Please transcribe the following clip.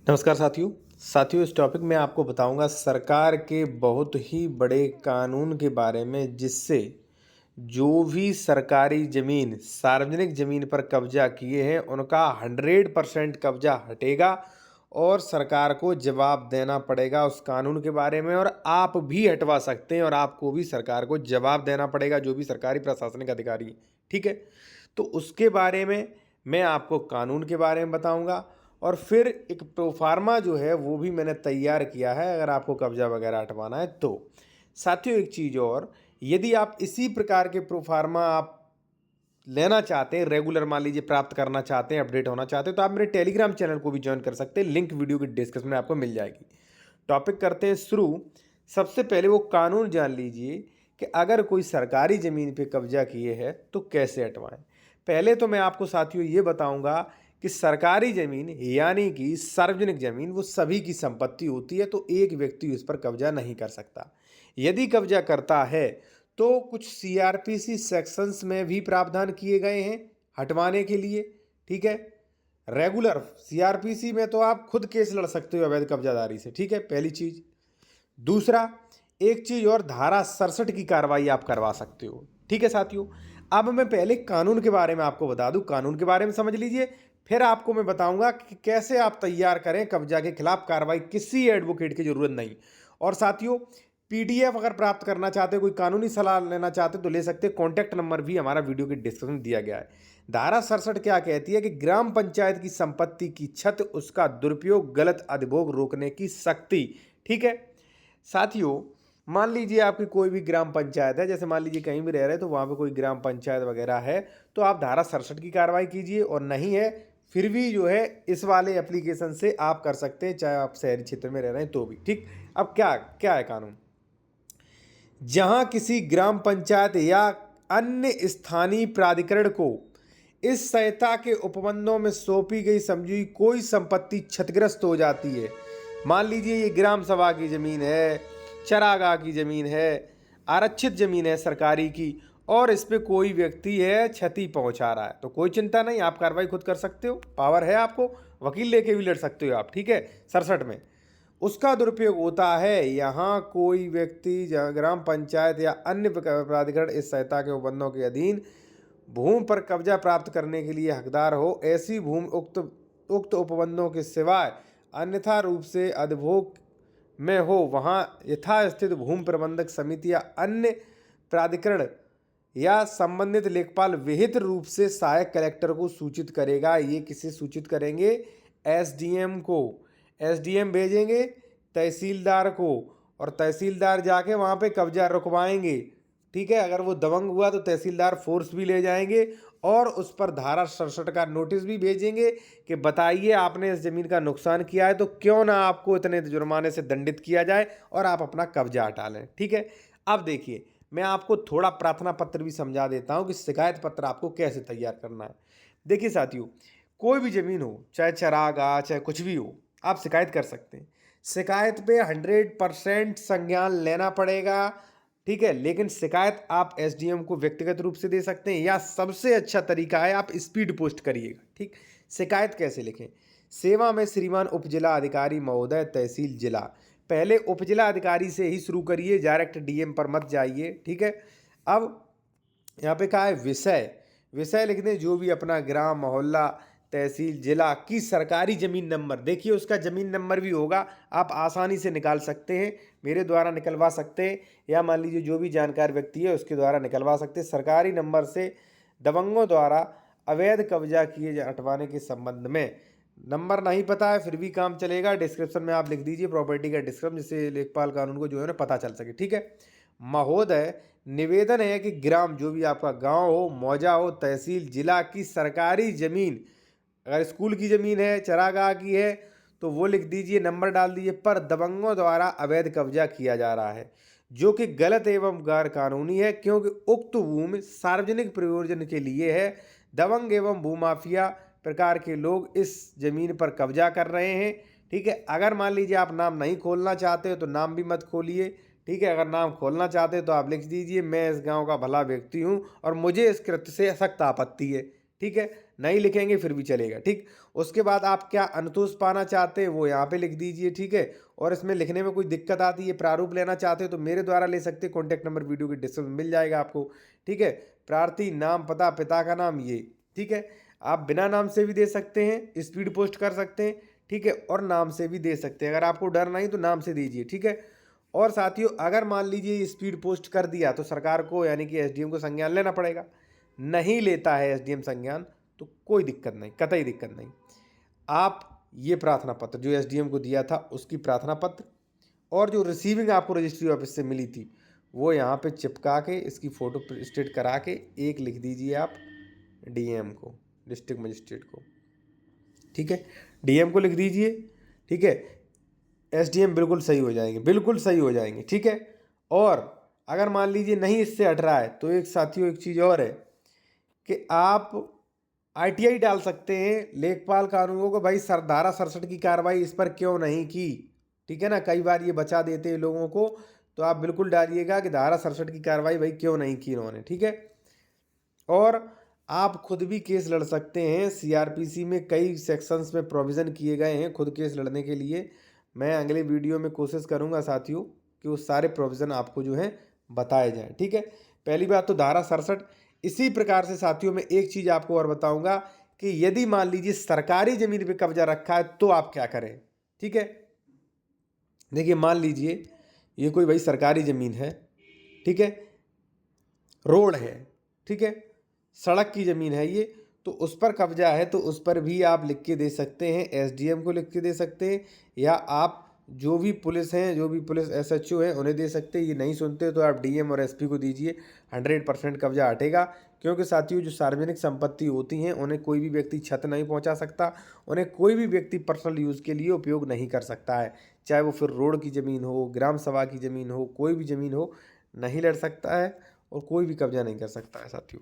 नमस्कार साथियों इस टॉपिक में आपको बताऊंगा सरकार के बहुत ही बड़े कानून के बारे में जिससे जो भी सरकारी ज़मीन सार्वजनिक ज़मीन पर कब्जा किए हैं उनका 100% कब्जा हटेगा और सरकार को जवाब देना पड़ेगा उस कानून के बारे में। और आप भी हटवा सकते हैं और आपको भी सरकार को जवाब देना पड़ेगा, जो भी सरकारी प्रशासनिक अधिकारी हैं, ठीक है। तो उसके बारे में मैं आपको कानून के बारे में बताऊंगा और फिर एक प्रोफार्मा जो है वो भी मैंने तैयार किया है अगर आपको कब्जा वगैरह हटवाना है तो। साथियों एक चीज़ और, यदि आप इसी प्रकार के प्रोफार्मा आप लेना चाहते हैं, रेगुलर मान लीजिए प्राप्त करना चाहते हैं, अपडेट होना चाहते हैं, तो आप मेरे टेलीग्राम चैनल को भी ज्वाइन कर सकते हैं। लिंक वीडियो की डिस्क्रिप्शन में आपको मिल जाएगी। टॉपिक करते हैं शुरू। सबसे पहले वो कानून जान लीजिए कि अगर कोई सरकारी ज़मीन पे कब्जा किए है तो कैसे हटवाएं। पहले तो मैं आपको साथियों ये बताऊंगा कि सरकारी ज़मीन यानी कि सार्वजनिक ज़मीन वो सभी की संपत्ति होती है, तो एक व्यक्ति उस पर कब्जा नहीं कर सकता। यदि कब्जा करता है तो कुछ सीआरपीसी सेक्शंस में भी प्रावधान किए गए हैं हटवाने के लिए, ठीक है। रेगुलर सीआरपीसी में तो आप खुद केस लड़ सकते हो अवैध कब्जादारी से, ठीक है, पहली चीज। दूसरा, एक चीज और, धारा 67 की कार्रवाई आप करवा सकते हो, ठीक है साथियों। अब मैं पहले कानून के बारे में आपको बता दूं, कानून के बारे में समझ लीजिए, फिर आपको मैं बताऊंगा कि कैसे आप तैयार करें कब्जा के खिलाफ कार्रवाई। किसी एडवोकेट की जरूरत नहीं। और साथियों पीडीएफ अगर प्राप्त करना चाहते हो, कोई कानूनी सलाह लेना चाहते हो तो ले सकते हैं। कॉन्टैक्ट नंबर भी हमारा वीडियो के डिस्क्रिप्शन में दिया गया है। धारा 67 क्या कहती है कि ग्राम पंचायत की संपत्ति की छत, उसका दुरुपयोग, गलत अधिभोग रोकने की शक्ति, ठीक है। साथियों मान लीजिए आपकी कोई भी ग्राम पंचायत है, जैसे मान लीजिए कहीं भी रह रहे हैं तो वहाँ पे कोई ग्राम पंचायत वगैरह है, तो आप धारा 67 की कार्रवाई कीजिए। और नहीं है फिर भी जो है इस वाले एप्लीकेशन से आप कर सकते हैं, चाहे आप शहरी क्षेत्र में रह रहे हैं तो भी, ठीक। अब क्या क्या है कानून। जहां किसी ग्राम पंचायत या अन्य स्थानीय प्राधिकरण को इस संहिता के उपबंधों में सौंपी गई समझी हुई कोई संपत्ति क्षतिग्रस्त हो जाती है, मान लीजिए ये ग्राम सभा की जमीन है, चरागाह की जमीन है, आरक्षित जमीन है सरकारी की, और इस पे कोई व्यक्ति है क्षति पहुंचा रहा है, तो कोई चिंता नहीं, आप कार्रवाई खुद कर सकते हो, पावर है आपको, वकील लेके भी लड़ सकते हो आप, ठीक है। 67 में उसका दुरुपयोग होता है, यहाँ कोई व्यक्ति ग्राम पंचायत या अन्य प्राधिकरण इस संहिता के उपबंधों के अधीन भूमि पर कब्जा प्राप्त करने के लिए हकदार हो, ऐसी भूमि उक्त उपबंधों के सिवाय अन्यथा रूप से अधिभोग में हो, वहाँ यथास्थित भूमि प्रबंधक समिति या अन्य प्राधिकरण या संबंधित लेखपाल विहित रूप से सहायक कलेक्टर को सूचित करेगा। ये किसे सूचित करेंगे? एसडीएम को। एसडीएम भेजेंगे तहसीलदार को, और तहसीलदार जाके वहाँ पे कब्जा रुकवाएंगे, ठीक है। अगर वो दबंग हुआ तो तहसीलदार फोर्स भी ले जाएंगे और उस पर धारा 67 का नोटिस भी भेजेंगे कि बताइए आपने इस जमीन का नुकसान किया है तो क्यों ना आपको इतने जुर्माने से दंडित किया जाए और आप अपना कब्जा हटा लें, ठीक है। अब देखिए मैं आपको थोड़ा प्रार्थना पत्र भी समझा देता हूँ कि शिकायत पत्र आपको कैसे तैयार करना है। देखिए साथियों, कोई भी जमीन हो, चाहे चरागाह चाहे कुछ भी हो, आप शिकायत कर सकते हैं। शिकायत पे 100% संज्ञान लेना पड़ेगा, ठीक है। लेकिन शिकायत आप एसडीएम को व्यक्तिगत रूप से दे सकते हैं, या सबसे अच्छा तरीका है आप स्पीड पोस्ट करिएगा, ठीक। शिकायत कैसे लिखें? सेवा में श्रीमान उपजिला अधिकारी महोदय, तहसील जिला। पहले उपजिला अधिकारी से ही शुरू करिए, डायरेक्ट डीएम पर मत जाइए, ठीक है। अब यहाँ पे कहा है विषय, विषय लिख दें जो भी अपना ग्राम, मोहल्ला, तहसील, जिला की सरकारी ज़मीन नंबर, देखिए उसका ज़मीन नंबर भी होगा, आप आसानी से निकाल सकते हैं, मेरे द्वारा निकलवा सकते हैं, या मान लीजिए जो भी जानकार व्यक्ति है उसके द्वारा निकलवा सकते हैं। सरकारी नंबर से दबंगों द्वारा अवैध कब्जा किए हटवाने के संबंध में नंबर नहीं पता है फिर भी काम चलेगा, डिस्क्रिप्शन में आप लिख दीजिए प्रॉपर्टी का डिस्क्रिप्शन, जिससे लेखपाल कानून को जो है ना पता चल सके, ठीक है। महोदय, निवेदन है कि ग्राम, जो भी आपका गांव हो, मौजा हो, तहसील, जिला की सरकारी ज़मीन, अगर स्कूल की ज़मीन है, चरागाह की है तो वो लिख दीजिए, नंबर डाल दीजिए, पर दबंगों द्वारा अवैध कब्जा किया जा रहा है जो कि गलत एवं गैर कानूनी है, क्योंकि उक्त भूमि सार्वजनिक प्रयोजन के लिए है। दबंग एवं भूमाफिया प्रकार के लोग इस जमीन पर कब्जा कर रहे हैं, ठीक है। अगर मान लीजिए आप नाम नहीं खोलना चाहते हो तो नाम भी मत खोलिए, ठीक है। अगर नाम खोलना चाहते हो तो आप लिख दीजिए मैं इस गांव का भला व्यक्ति हूं और मुझे इस कृत्य से सख्त आपत्ति है, ठीक है। नहीं लिखेंगे फिर भी चलेगा, ठीक। उसके बाद आप क्या अनुतोष पाना चाहते हैं वो यहाँ पे लिख दीजिए, ठीक है। और इसमें लिखने में कोई दिक्कत आती है, प्रारूप लेना चाहते हो तो मेरे द्वारा ले सकते हैं, कॉन्टैक्ट नंबर वीडियो के डिस्क्रिप्शन में मिल जाएगा आपको, ठीक है। प्रार्थी नाम, पता, पिता का नाम, ये, ठीक है। आप बिना नाम से भी दे सकते हैं, स्पीड पोस्ट कर सकते हैं, ठीक है, और नाम से भी दे सकते हैं। अगर आपको डर नहीं तो नाम से दीजिए, ठीक है। और साथियों, अगर मान लीजिए स्पीड पोस्ट कर दिया तो सरकार को यानी कि एसडीएम को संज्ञान लेना पड़ेगा। नहीं लेता है एसडीएम संज्ञान तो कोई दिक्कत नहीं, कतई दिक्कत नहीं। आप ये प्रार्थना पत्र जो एसडीएम को दिया था उसकी प्रार्थना पत्र और जो रिसीविंग आपको रजिस्ट्री ऑफिस से मिली थी वो यहाँ पे चिपका के इसकी फ़ोटो स्टेट करा के एक लिख दीजिए आप डीएम को, डिस्ट्रिक्ट मजिस्ट्रेट को, ठीक है। डीएम को लिख दीजिए, ठीक है। एसडीएम बिल्कुल सही हो जाएंगे, बिल्कुल सही हो जाएंगे, ठीक है। और अगर मान लीजिए नहीं इससे हट रहा है तो एक साथियों एक चीज़ और है कि आप आईटीआई डाल सकते हैं लेखपाल कानूनों को, भाई धारा 67 की कार्रवाई इस पर क्यों नहीं की, ठीक है ना। कई बार ये बचा देते हैं लोगों को, तो आप बिल्कुल डालिएगा कि धारा 67 की कार्रवाई भाई क्यों नहीं की इन्होंने, ठीक है। और आप खुद भी केस लड़ सकते हैं, सीआरपीसी में कई सेक्शंस में प्रोविज़न किए गए हैं खुद केस लड़ने के लिए। मैं अगले वीडियो में कोशिश करूंगा साथियों कि वो सारे प्रोविज़न आपको जो है बताए जाएं, ठीक है। पहली बात तो धारा 67। इसी प्रकार से साथियों में एक चीज़ आपको और बताऊंगा कि यदि मान लीजिए सरकारी ज़मीन पे कब्जा रखा है तो आप क्या करें, ठीक है। देखिए मान लीजिए ये कोई भाई सरकारी ज़मीन है, ठीक है, रोड है, ठीक है, सड़क की ज़मीन है ये, तो उस पर कब्जा है तो उस पर भी आप लिख के दे सकते हैं, एसडीएम को लिख के दे सकते हैं, या आप जो भी पुलिस हैं, जो भी पुलिस एसएचओ हैं उन्हें दे सकते हैं। ये नहीं सुनते तो आप डीएम और एसपी को दीजिए, 100% कब्जा हटेगा। क्योंकि साथियों जो सार्वजनिक संपत्ति होती हैं उन्हें कोई भी व्यक्ति क्षत नहीं पहुंचा सकता, उन्हें कोई भी व्यक्ति पर्सनल यूज़ के लिए उपयोग नहीं कर सकता है, चाहे वो फिर रोड की ज़मीन हो, ग्राम सभा की ज़मीन हो, कोई भी ज़मीन हो, नहीं लड़ सकता है और कोई भी कब्जा नहीं कर सकता है साथियों।